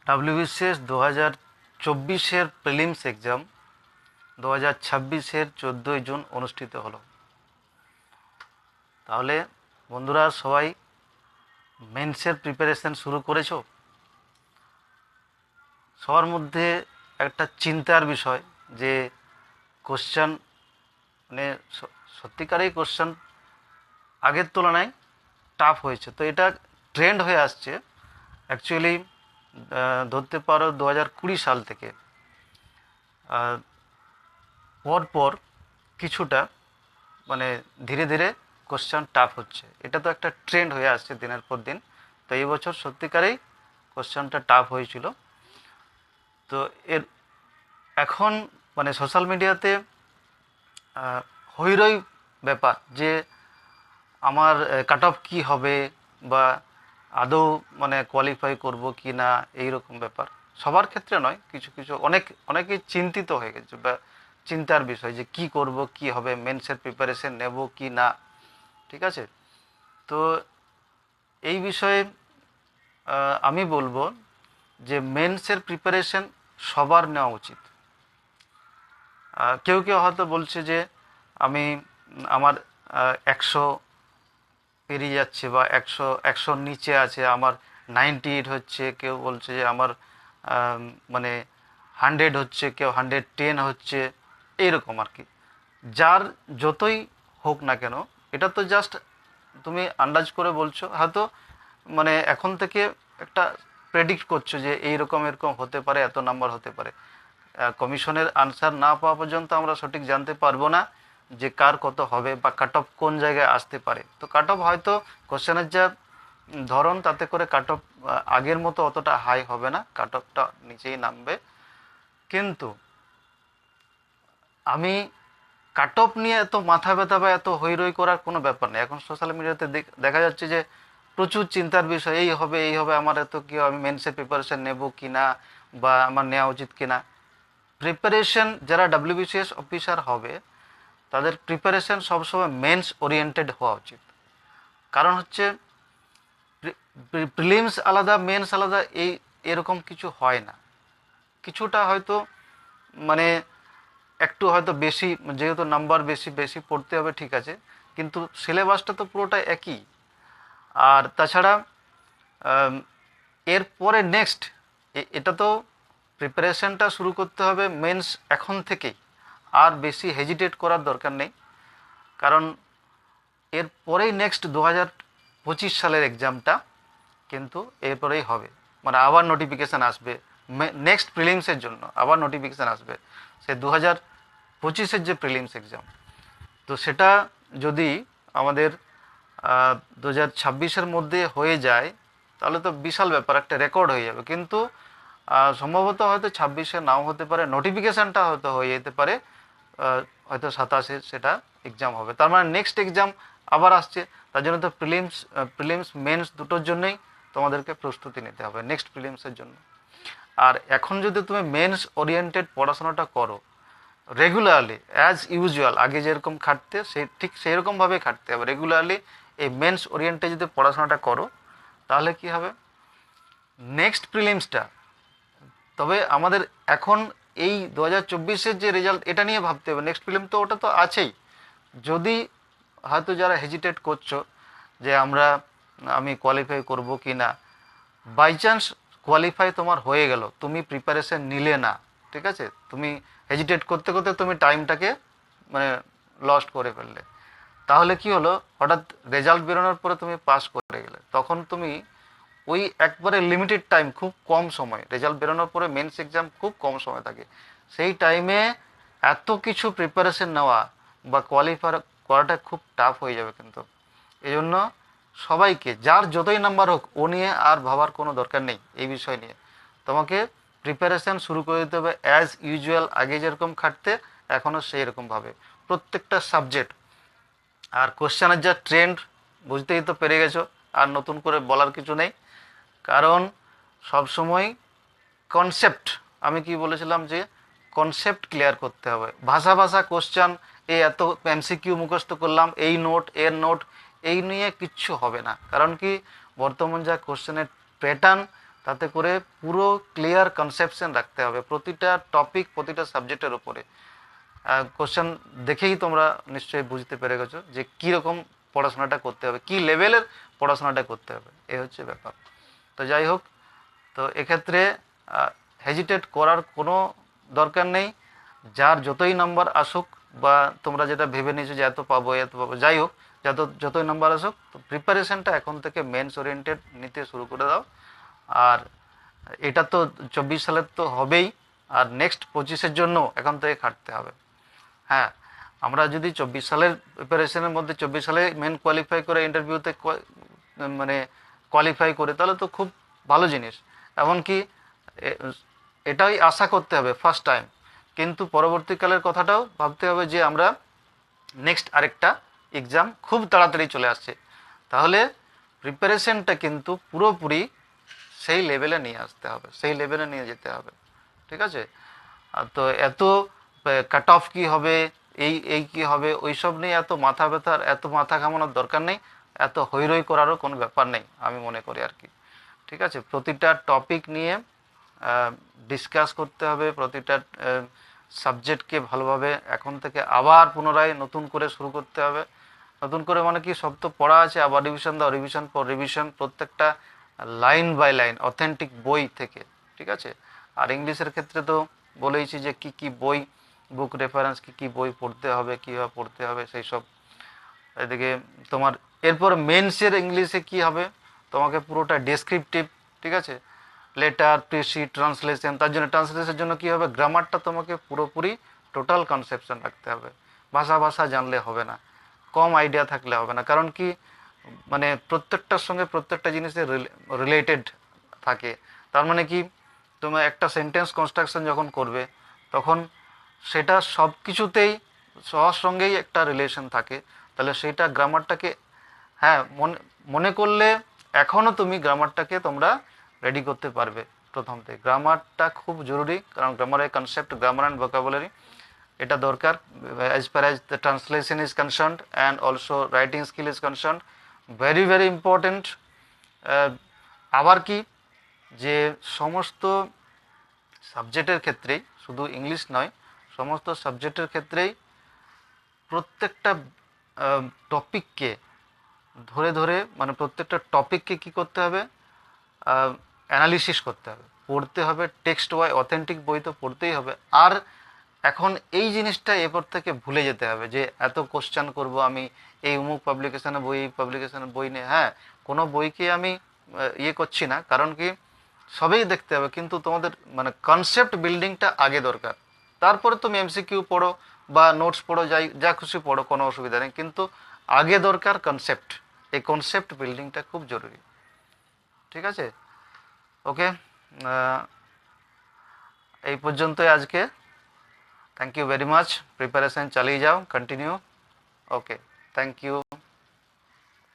WBCS 2024-এর prelims exam 2026-এর 14ই June অনুষ্ঠিত হলো। তাহলে বন্ধুরা সবাই মেন্সের প্রিপারেশন শুরু করেছো? সবার মধ্যে একটা চিন্তার বিষয় যে কোশ্চেন মানে সত্যিকারেই কোশ্চেন আগের তুলনায় টাফ হয়েছে। তো এটা ট্রেন্ড হয়ে আসছে অ্যাকচুয়ালি ধরতে পারো 2020 সাল থেকে পরপর কিছুটা মানে ধীরে ধীরে কোশ্চেন টাফ হচ্ছে। এটা তো একটা ট্রেন্ড হয়ে আসছে দিনের পর দিন। তো এই বছর সত্যিকারেই কোশ্চেনটা টাফ হয়েছিল। তো এর এখন মানে সোশ্যাল মিডিয়াতে হৈরৈ ব্যাপার যে আমার কাট অফ কী হবে বা আদৌ মানে কোয়ালিফাই করব কি না, এইরকম ব্যাপার। সবার ক্ষেত্রে নয়, কিছু কিছু অনেকেই চিন্তিত হয়ে গেছে বা চিন্তার বিষয় যে কি করব, কি হবে, মেন্সের প্রিপারেশন নেব কি না। ঠিক আছে, তো এই বিষয়ে আমি বলবো যে মেন্সের প্রিপারেশন সবার নেওয়া উচিত। কেউ কেউ হয়তো বলছে যে আমি আমার 100 পেরিয়ে যাচ্ছে বা একশোর নিচে আছে, আমার 98 হচ্ছে, কেউ বলছে যে আমার মানে 100 হচ্ছে, কেউ 110 হচ্ছে, এইরকম আর কি। যার যতই হোক না কেন, এটা তো জাস্ট তুমি আন্দাজ করে বলছো, হয়তো মানে এখন থেকে একটা প্রেডিক্ট করছো যে এইরকম এরকম হতে পারে, এত নাম্বার হতে পারে। কমিশনের আনসার না পাওয়া পর্যন্ত আমরা সঠিক জানতে পারবো না যে কার কত হবে বা কাট অফ কোন জায়গায় আসতে পারে। তো কাট অফ হয়তো কোশ্চেনের যা ধরন তাতে করে কাট অফ আগের মতো অতটা হাই হবে না, কাট অফটা নিচেই নামবে। কিন্তু আমি কাট অফ নিয়ে এত মাথা ব্যথা বা এত হৈরৈ করার কোনো ব্যাপার নেই। এখন সোশ্যাল মিডিয়াতে দেখা যাচ্ছে যে প্রচুর চিন্তার বিষয়, এই হবে এই হবে, আমার এত কী, আমি মেন্সের প্রিপারেশান নেব কি না বা আমার নেওয়া উচিত কি না। প্রিপারেশন যারা ডাব্লিউবিসিএস অফিসার হবে তাদের প্রিপারেশন সবসময় মেন্স ওরিয়েন্টেড হওয়া উচিত। কারণ হচ্ছে প্রিলিমস আলাদা, মেন্স আলাদা, এরকম কিছু হয় না। কিছুটা হয়তো মানে একটু হয়তো বেশি, যেহেতু নাম্বার বেশি বেশি পড়তে হবে ঠিক আছে, কিন্তু সিলেবাসটা তো পুরোটা একই। আর তাছাড়া এরপরে নেক্সট এটা তো প্রিপারেশনটা শুরু করতে হবে মেন্স এখন থেকেই, আর বেশি হেজিটেট করার দরকার নেই। কারণ এরপরেই নেক্সট 2025 সালের এক্সামটা কিন্তু এরপরেই হবে, মানে আবার নোটিফিকেশান আসবে নেক্সট প্রিলিমসের জন্য, আবার নোটিফিকেশান আসবে সে 2025-এর যে প্রিলিমস এক্সাম। তো সেটা যদি আমাদের 2026-এর মধ্যে হয়ে যায় তাহলে তো বিশাল ব্যাপার, একটা রেকর্ড হয়ে যাবে। কিন্তু সম্ভবত হয়তো 26-এ নাও হতে পারে, নোটিফিকেশানটা হয়তো হয়ে যেতে পারে হয়তো 27-এ সেটা এক্সাম হবে। তার মানে নেক্সট এক্সাম আবার আসছে। তার জন্য তো প্রিলিমস মেন্স দুটোর জন্যই তোমাদেরকে প্রস্তুতি নিতে হবে নেক্সট প্রিলিমসের জন্য। আর এখন যদি তুমি মেন্স ওরিয়েন্টেড পড়াশোনাটা করো রেগুলারলি অ্যাজ ইউজুয়াল, আগে যেরকম খাটতে ঠিক সেই রকমভাবে খাটতে হবে রেগুলারলি। এই মেন্স ওরিয়েন্টে যদি পড়াশোনাটা করো তাহলে কি হবে, নেক্সট প্রিলিমসটা, তবে আমাদের এখন এই 2024-এর যে রেজাল্ট এটা নিয়ে ভাবতে হবে। নেক্সট প্রিলিম তো ওটা তো আছেই। যদি হয়তো যারা হেজিটেট করছো যে আমি কোয়ালিফাই করব কি না, বাই চান্স কোয়ালিফাই তোমার হয়ে গেল, তুমি প্রিপারেশন নিলে না, ঠিক আছে, তুমি হেজিটেট করতে করতে তুমি টাইমটাকে মানে লস্ট করে ফেললে, তাহলে কি হলো, হঠাৎ রেজাল্ট বেরোনোর পরে তুমি পাস করে গেলে, তখন তুমি ওই একবারে লিমিটেড টাইম, খুব কম সময়, রেজাল্ট বেরোনোর পরে মেন্স এক্সাম খুব কম সময় থাকে, সেই টাইমে এত কিছু প্রিপারেশন নেওয়া বা কোয়ালিফাই করাটা খুব টাফ হয়ে যাবে। কিন্তু এই জন্য সবাইকে, যার যতই নাম্বার হোক, ও নিয়ে আর ভাবার কোনো দরকার নেই। এই বিষয় নিয়ে তোমাকে প্রিপারেশান শুরু করে দিতে হবে অ্যাজ ইউজুয়াল, আগে যেরকম খাটতে এখনও সেই রকমভাবে প্রত্যেকটা সাবজেক্ট। আর কোশ্চেনের যা ট্রেন্ড বুঝতেই তো পেরে গেছো, আর নতুন করে বলার কিছু নেই। কারণ সবসময় কনসেপ্ট, আমি কি বলেছিলাম যে কনসেপ্ট ক্লিয়ার করতে হবে। ভাষা ভাষা কোশ্চেন, এত এমসিকিউ মুখস্থ করলাম, এই নোট এর নোট, এই নিয়ে কিচ্ছু হবে না। কারণ কি, বর্তমান যা কোশ্চেনের প্যাটার্ন তাতে করে পুরো ক্লিয়ার কনসেপশন রাখতে হবে প্রতিটা টপিক, প্রতিটা সাবজেক্টের উপরে। কোশ্চেন দেখেই তোমরা নিশ্চয়ই বুঝতে পেরে গেছো যে কীরকম পড়াশোনাটা করতে হবে, কী লেভেলের পড়াশোনাটা করতে হবে, এই হচ্ছে ব্যাপার। তো যাই হোক, তো এক্ষেত্রে হেজিটেট করার কোনো দরকার নেই। যার যতই নাম্বার আসুক, বা তোমরা যেটা ভেবে নিয়েছো যে এত পাবো এত পাবো, যাই হোক, যতই নাম্বার আসুক, তো প্রিপারেশনটা এখন থেকে মেন্স ওরিয়েন্টেড নিতে শুরু করে দাও। আর এটা তো 24 সালের তো হবেই, আর নেক্সট 25-এর জন্য এখন থেকে খাটতে হবে। হ্যাঁ, আমরা যদি 24 সালের প্রিপারেশনের মধ্যে 24 সালে মেন কোয়ালিফাই করে ইন্টারভিউতে মানে কোয়ালিফাই করে, তাহলে তো খুব ভালো জিনিস। এমনকি এটাই আশা করতে হবে ফার্স্ট টাইম, কিন্তু পরবর্তীকালের কথাটাও ভাবতে হবে যে আমরা নেক্সট আরেকটা এক্সাম খুব তাড়াতাড়ি চলে আসছে, তাহলে প্রিপারেশনটা কিন্তু পুরোপুরি সেই লেভেলে নিয়ে আসতে হবে, সেই লেভেলে নিয়ে যেতে হবে। ঠিক আছে? তো এত কাট অফ কী হবে, এই কী হবে, ওই সব নিয়ে এত মাথা ব্যথার, এত মাথা ঘামানোর দরকার নেই, এত হৈরৈ করারও কোনো ব্যাপার নেই আমি মনে করি আর কি। ঠিক আছে? প্রতিটা টপিক নিয়ে ডিসকাস করতে হবে, প্রতিটা সাবজেক্টকে ভালোভাবে এখন থেকে আবার পুনরায় নতুন করে শুরু করতে হবে। নতুন করে মানে কি, সব তো পড়া আছে, আবার রিভিশন দাও, রিভিশন পর রিভিশন, প্রত্যেকটা লাইন বাই লাইন অথেন্টিক বই থেকে। ঠিক আছে? আর ইংলিশের ক্ষেত্রে তো বলেইছি যে কি কি বই, বুক রেফারেন্স, কি কি বই পড়তে হবে, কীভাবে পড়তে হবে সেই সব। এদিকে তোমার এরপর মেন্সের ইংলিশে কি হবে, তোমাকে পুরোটা ডেসক্রিপটিভ। ঠিক আছে? Letter, precis, translation. তার জন্য ট্রান্সলেশনের জন্য কী হবে, গ্রামারটা তোমাকে পুরোপুরি টোটাল কনসেপশন রাখতে হবে। ভাষা জানলে হবে না, কম আইডিয়া থাকলে হবে না, কারণ কি মানে প্রত্যেকটার সঙ্গে প্রত্যেকটা জিনিসের রিলেটেড থাকে। তার মানে কি, তোমার একটা সেন্টেন্স কনস্ট্রাকশন যখন করবে, তখন সেটা সব কিছুতেই সবার সঙ্গেই একটা রিলেশন থাকে। তাহলে সেইটা গ্রামারটাকে, হ্যাঁ, মনে করলে এখনও তুমি গ্রামারটাকে তোমরা রেডি করতে পারবে প্রথম থেকে। গ্রামারটা খুব জরুরি, কারণ গ্রামারের কনসেপ্ট, গ্রামার অ্যান্ড ভোকাবুলারি, এটা দরকার as per as the translation is concerned and also writing skill is concerned, very very important. আবার কি, যে সমস্ত সাবজেক্টের ক্ষেত্রেই, শুধু ইংলিশ নয়, সমস্ত সাবজেক্টের ক্ষেত্রেই প্রত্যেকটা টপিককে ধরে ধরে, মানে প্রত্যেকটা টপিককে কী করতে হবে, অ্যানালিসিস করতে হবে, পড়তে হবে, টেক্সট ওয়াই অথেন্টিক বই তো পড়তেই হবে। আর এখন এই জিনিসটা এরপর থেকে ভুলে যেতে হবে যে এত কোশ্চেন করব আমি এই অমুক পাবলিকেশনের বই, এই পাবলিকেশনের বই নিয়ে। হ্যাঁ, কোনো বইকে আমি ইয়ে করছি না, কারণ কি সবই দেখতে হবে, কিন্তু তোমাদের মানে কনসেপ্ট বিল্ডিংটা আগে দরকার। তারপরে তুমি এমসিকিউ পড়ো বা নোটস পড়ো, যা খুশি পড়ো, কোনো অসুবিধা নেই, কিন্তু আগে দরকার কনসেপ্ট। এই কনসেপ্ট বিল্ডিংটা খুব জরুরি। ঠিক আছে? ওকে, এই পর্যন্তই আজকে। Thank you very much. Preparation চালিয়ে যাও, কন্টিনিউ। Okay, thank you.